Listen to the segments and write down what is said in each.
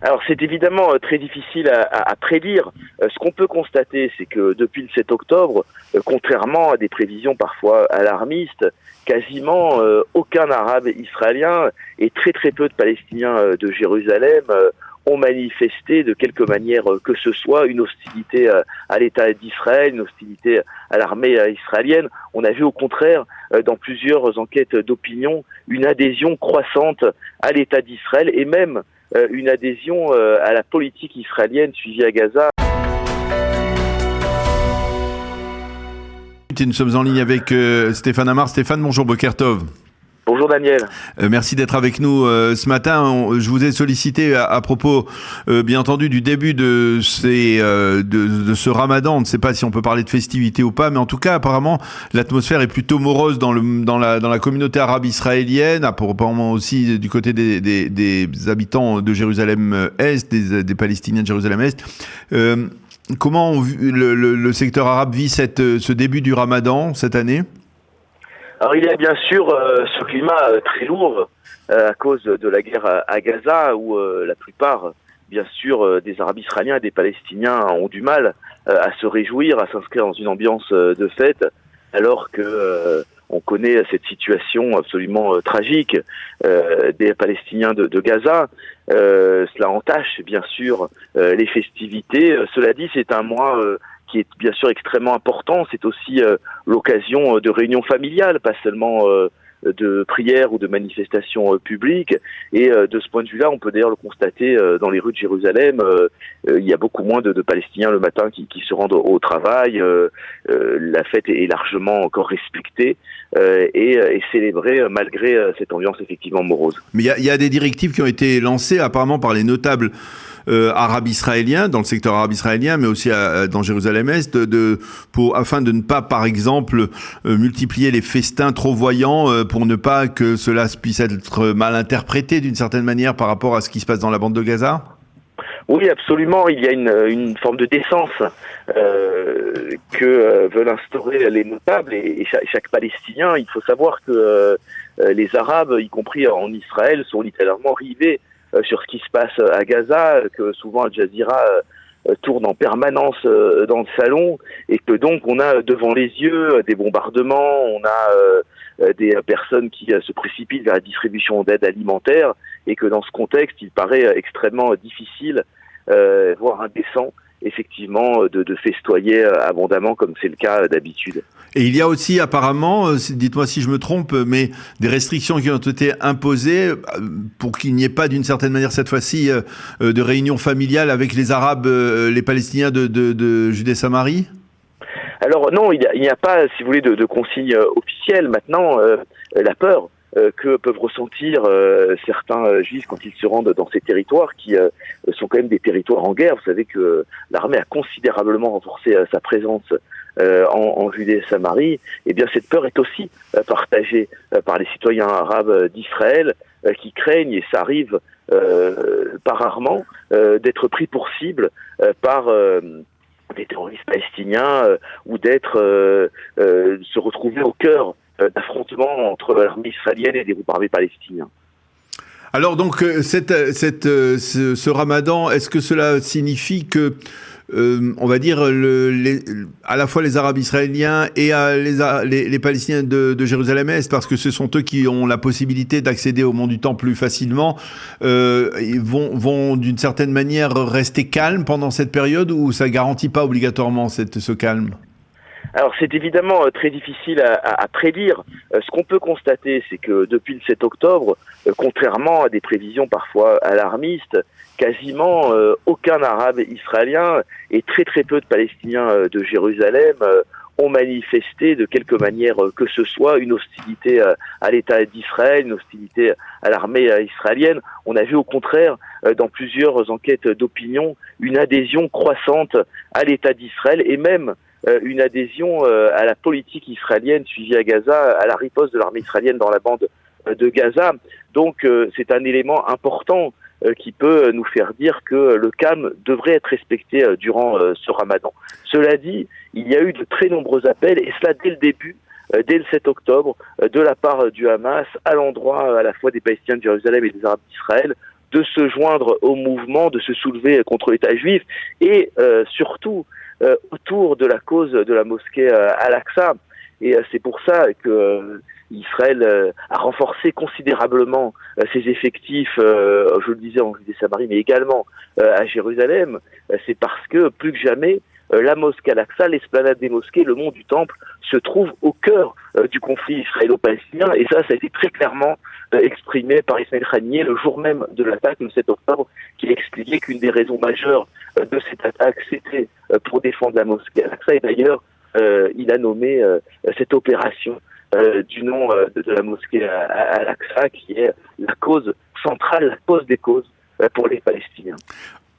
Alors c'est évidemment très difficile à prédire. Ce qu'on peut constater, c'est que depuis le 7 octobre, contrairement à des prévisions parfois alarmistes, quasiment aucun Arabe israélien et très très peu de Palestiniens de Jérusalem ont manifesté de quelque manière que ce soit une hostilité à l'État d'Israël, une hostilité à l'armée israélienne. On a vu au contraire dans plusieurs enquêtes d'opinion une adhésion croissante à l'État d'Israël et même une adhésion à la politique israélienne suivie à Gaza. Nous sommes en ligne avec Stéphane Amar. Stéphane, bonjour, Boker Tov. Bonjour Daniel. Merci d'être avec nous ce matin. Je vous ai sollicité à propos, bien entendu, du début de ce ramadan. On ne sait pas si on peut parler de festivité ou pas, mais en tout cas, apparemment, l'atmosphère est plutôt morose dans la communauté arabe israélienne, apparemment aussi du côté des habitants de Jérusalem-Est, des Palestiniens de Jérusalem-Est. Comment le secteur arabe vit ce début du ramadan cette année ? Alors il y a bien sûr ce climat très lourd à cause de la guerre à Gaza où la plupart, bien sûr, des Arabes israéliens et des Palestiniens ont du mal à se réjouir, à s'inscrire dans une ambiance de fête, alors que on connaît cette situation absolument tragique des Palestiniens de Gaza. Cela entache bien sûr les festivités. Cela dit, c'est un mois qui est bien sûr extrêmement important. C'est aussi l'occasion de réunions familiales, pas seulement de prières ou de manifestations publiques. Et de ce point de vue-là, on peut d'ailleurs le constater dans les rues de Jérusalem. Il y a beaucoup moins de Palestiniens le matin qui se rendent au travail. La fête est largement encore respectée et célébrée malgré cette ambiance effectivement morose. Mais il y a des directives qui ont été lancées apparemment par les notables arabes israéliens, dans le secteur arabe israélien, mais aussi dans Jérusalem-Est, afin de ne pas, par exemple, multiplier les festins trop voyants pour ne pas que cela puisse être mal interprété d'une certaine manière par rapport à ce qui se passe dans la bande de Gaza ? Oui, absolument. Il y a une forme de décence que veulent instaurer les notables et chaque Palestinien. Il faut savoir que les Arabes, y compris en Israël, sont littéralement rivés sur ce qui se passe à Gaza, que souvent Al Jazeera tourne en permanence dans le salon, et que donc on a devant les yeux des bombardements, on a des personnes qui se précipitent vers la distribution d'aide alimentaire, et que dans ce contexte, il paraît extrêmement difficile, voire indécent, effectivement, de festoyer abondamment comme c'est le cas d'habitude. Et il y a aussi apparemment, dites-moi si je me trompe, mais des restrictions qui ont été imposées pour qu'il n'y ait pas d'une certaine manière cette fois-ci de réunions familiales avec les Arabes, les Palestiniens de Judée-Samarie ? Alors non, il n'y a pas, si vous voulez, de consignes officielles. Maintenant, la peur que peuvent ressentir certains juifs quand ils se rendent dans ces territoires qui sont quand même des territoires en guerre. Vous savez que l'armée a considérablement renforcé sa présence en Judée et Samarie. Eh bien, cette peur est aussi partagée par les citoyens arabes d'Israël qui craignent, et ça arrive pas rarement, d'être pris pour cible par des terroristes palestiniens ou se retrouver au cœur d'affrontements entre l'armée israélienne et des groupes armés palestiniens. Alors donc ce ramadan, est-ce que cela signifie que on va dire à la fois les Arabes israéliens et les Palestiniens de Jérusalem-Est, parce que ce sont eux qui ont la possibilité d'accéder au mont du Temple plus facilement, ils vont d'une certaine manière rester calmes pendant cette période, ou ça garantit pas obligatoirement ce calme ? Alors c'est évidemment très difficile à prédire. Ce qu'on peut constater, c'est que depuis le 7 octobre, contrairement à des prévisions parfois alarmistes, quasiment aucun Arabe israélien et très très peu de Palestiniens de Jérusalem ont manifesté de quelque manière que ce soit une hostilité à l'État d'Israël, une hostilité à l'armée israélienne. On a vu au contraire dans plusieurs enquêtes d'opinion une adhésion croissante à l'État d'Israël et même une adhésion à la politique israélienne suivie à Gaza, à la riposte de l'armée israélienne dans la bande de Gaza. Donc c'est un élément important qui peut nous faire dire que le calme devrait être respecté durant ce ramadan. Cela dit, il y a eu de très nombreux appels, et cela dès le début, dès le 7 octobre, de la part du Hamas, à l'endroit à la fois des Palestiniens de Jérusalem et des Arabes d'Israël, de se joindre au mouvement, de se soulever contre l'État juif, et surtout autour de la cause de la mosquée Al-Aqsa. Et c'est pour ça que Israël a renforcé considérablement ses effectifs, je le disais en Judée-Samarie, mais également à Jérusalem. C'est parce que plus que jamais, la mosquée Al-Aqsa, l'esplanade des mosquées, le mont du Temple, se trouve au cœur du conflit israélo-palestinien. Et ça a été très clairement exprimé par Ismaël Haniyeh le jour même de l'attaque, le 7 octobre, qui a expliqué qu'une des raisons majeures de cette attaque, c'était pour défendre la mosquée Al-Aqsa. Et d'ailleurs, il a nommé cette opération du nom de la mosquée Al-Aqsa, qui est la cause centrale, la cause des causes pour les Palestiniens.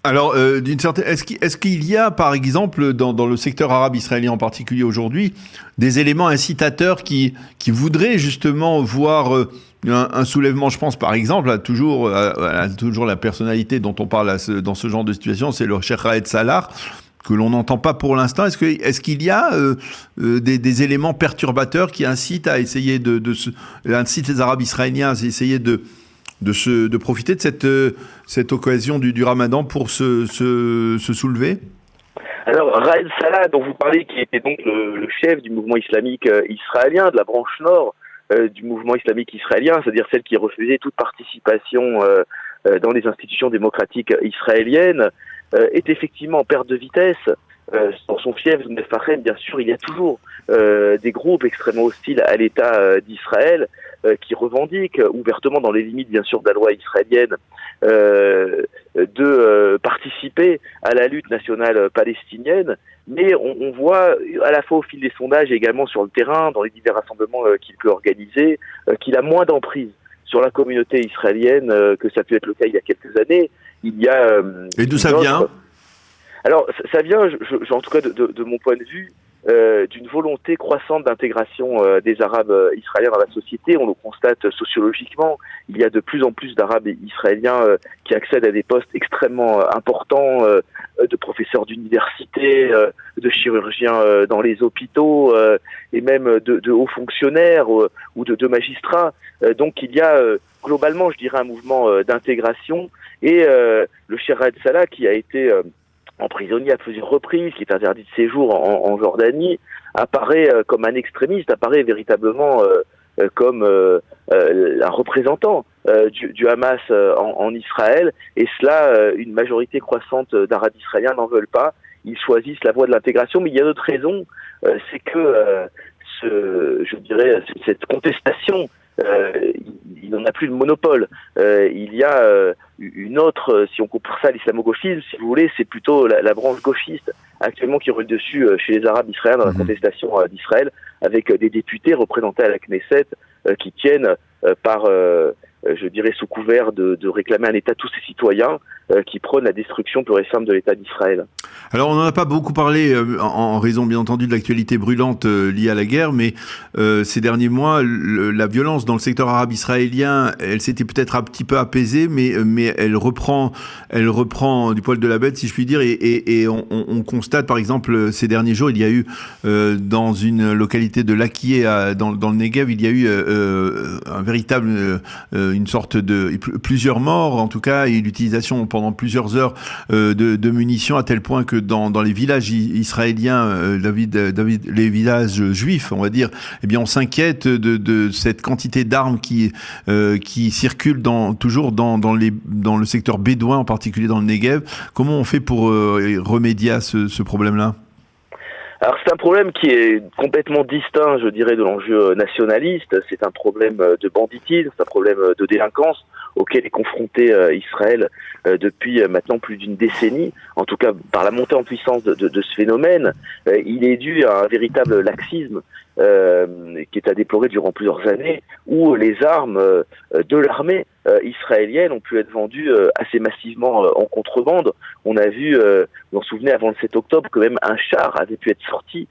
Alors, est-ce qu'il y a, par exemple, dans le secteur arabe israélien en particulier aujourd'hui, des éléments incitateurs qui voudraient justement voir un soulèvement? Je pense, par exemple, à toujours la personnalité dont on parle dans ce genre de situation, c'est le Cheikh Raed Salah, que l'on n'entend pas pour l'instant. Est-ce qu'il y a des éléments perturbateurs qui incitent à essayer incitent les Arabes israéliens à essayer de profiter de cette occasion du Ramadan pour se soulever? Alors, Raed Salah, dont vous parlez, qui était donc le chef du mouvement islamique israélien, de la branche nord du mouvement islamique israélien, c'est-à-dire celle qui refusait toute participation dans les institutions démocratiques israéliennes, est effectivement en perte de vitesse. Dans son fief, Mefahem, bien sûr, il y a toujours des groupes extrêmement hostiles à l'État d'Israël qui revendiquent ouvertement, dans les limites bien sûr de la loi israélienne, de participer à la lutte nationale palestinienne. Mais on voit à la fois au fil des sondages et également sur le terrain, dans les divers rassemblements qu'il peut organiser, qu'il a moins d'emprise sur la communauté israélienne que ça peut être le cas il y a quelques années. Il y a et d'où ça vient? Alors ça vient, en tout cas de mon point de vue, d'une volonté croissante d'intégration des Arabes israéliens dans la société. On le constate sociologiquement. Il y a de plus en plus d'Arabes israéliens qui accèdent à des postes extrêmement importants, de professeurs d'université, de chirurgiens dans les hôpitaux, et même de hauts fonctionnaires ou de magistrats. Donc il y a globalement, je dirais, un mouvement d'intégration. Et le Cheikh Raed Salah, qui a été emprisonné à plusieurs reprises, qui est interdit de séjour en Jordanie, apparaît comme un extrémiste, apparaît véritablement comme un représentant du Hamas en Israël, et cela, une majorité croissante d'Arabes israéliens n'en veulent pas. Ils choisissent la voie de l'intégration, mais il y a d'autres raisons, c'est que je dirais, cette contestation, il n'en a plus le monopole. Il y a une autre, si on compare ça à l'islamo-gauchisme, si vous voulez, c'est plutôt la branche gauchiste actuellement qui roule dessus chez les Arabes israéliens dans la contestation d'Israël, avec des députés représentés à la Knesset qui tiennent par, je dirais, sous couvert de réclamer un État tous ses citoyens, qui prône la destruction pure et simple de l'État d'Israël. Alors on n'en a pas beaucoup parlé en raison bien entendu de l'actualité brûlante liée à la guerre, mais ces derniers mois, la violence dans le secteur arabe israélien, elle s'était peut-être un petit peu apaisée, mais elle reprend du poil de la bête, si je puis dire, et on constate par exemple ces derniers jours, il y a eu dans une localité de Lakié dans le Negev, il y a eu un véritable, une sorte de plusieurs morts, en tout cas, et l'utilisation pendant plusieurs heures de munitions, à tel point que dans les villages israéliens, les villages juifs, on va dire, eh bien, on s'inquiète de cette quantité d'armes qui circulent toujours dans le secteur bédouin, en particulier dans le Negev. Comment on fait pour remédier à ce problème-là? Alors c'est un problème qui est complètement distinct, je dirais, de l'enjeu nationaliste. C'est un problème de banditisme, c'est un problème de délinquance auquel est confronté Israël depuis maintenant plus d'une décennie, en tout cas par la montée en puissance de ce phénomène. Il est dû à un véritable laxisme qui est à déplorer durant plusieurs années, où les armes de l'armée israélienne ont pu être vendues assez massivement en contrebande. On a vu, vous vous souvenez, avant le 7 octobre, que même un char avait pu être sorti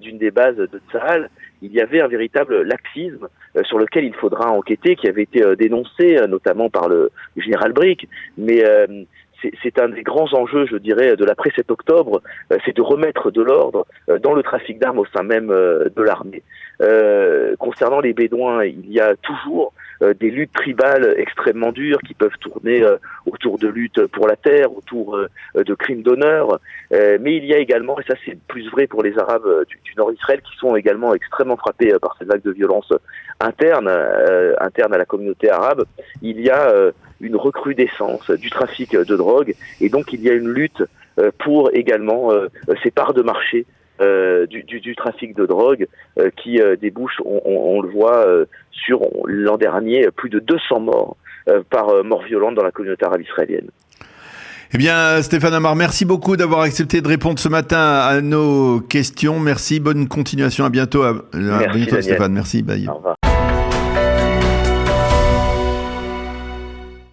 d'une des bases de Tsahal. Il y avait un véritable laxisme sur lequel il faudra enquêter, qui avait été dénoncé notamment par le général Brick, mais c'est un des grands enjeux, je dirais, de l'après 7 octobre, c'est de remettre de l'ordre dans le trafic d'armes au sein même de l'armée. Concernant les Bédouins, il y a toujours des luttes tribales extrêmement dures qui peuvent tourner autour de luttes pour la terre, autour de crimes d'honneur. Mais il y a également, et ça c'est plus vrai pour les Arabes du nord d'Israël, qui sont également extrêmement frappés par cette vague de violence interne à la communauté arabe, il y a une recrudescence du trafic de drogue, et donc il y a une lutte pour également ces parts de marché du trafic de drogue qui débouche, on le voit, sur l'an dernier, plus de 200 morts par mort violente dans la communauté arabe israélienne. Eh bien, Stéphane Amar, merci beaucoup d'avoir accepté de répondre ce matin à nos questions. Merci, bonne continuation, à bientôt. Merci, bientôt Stéphane, merci. Bye. Au revoir.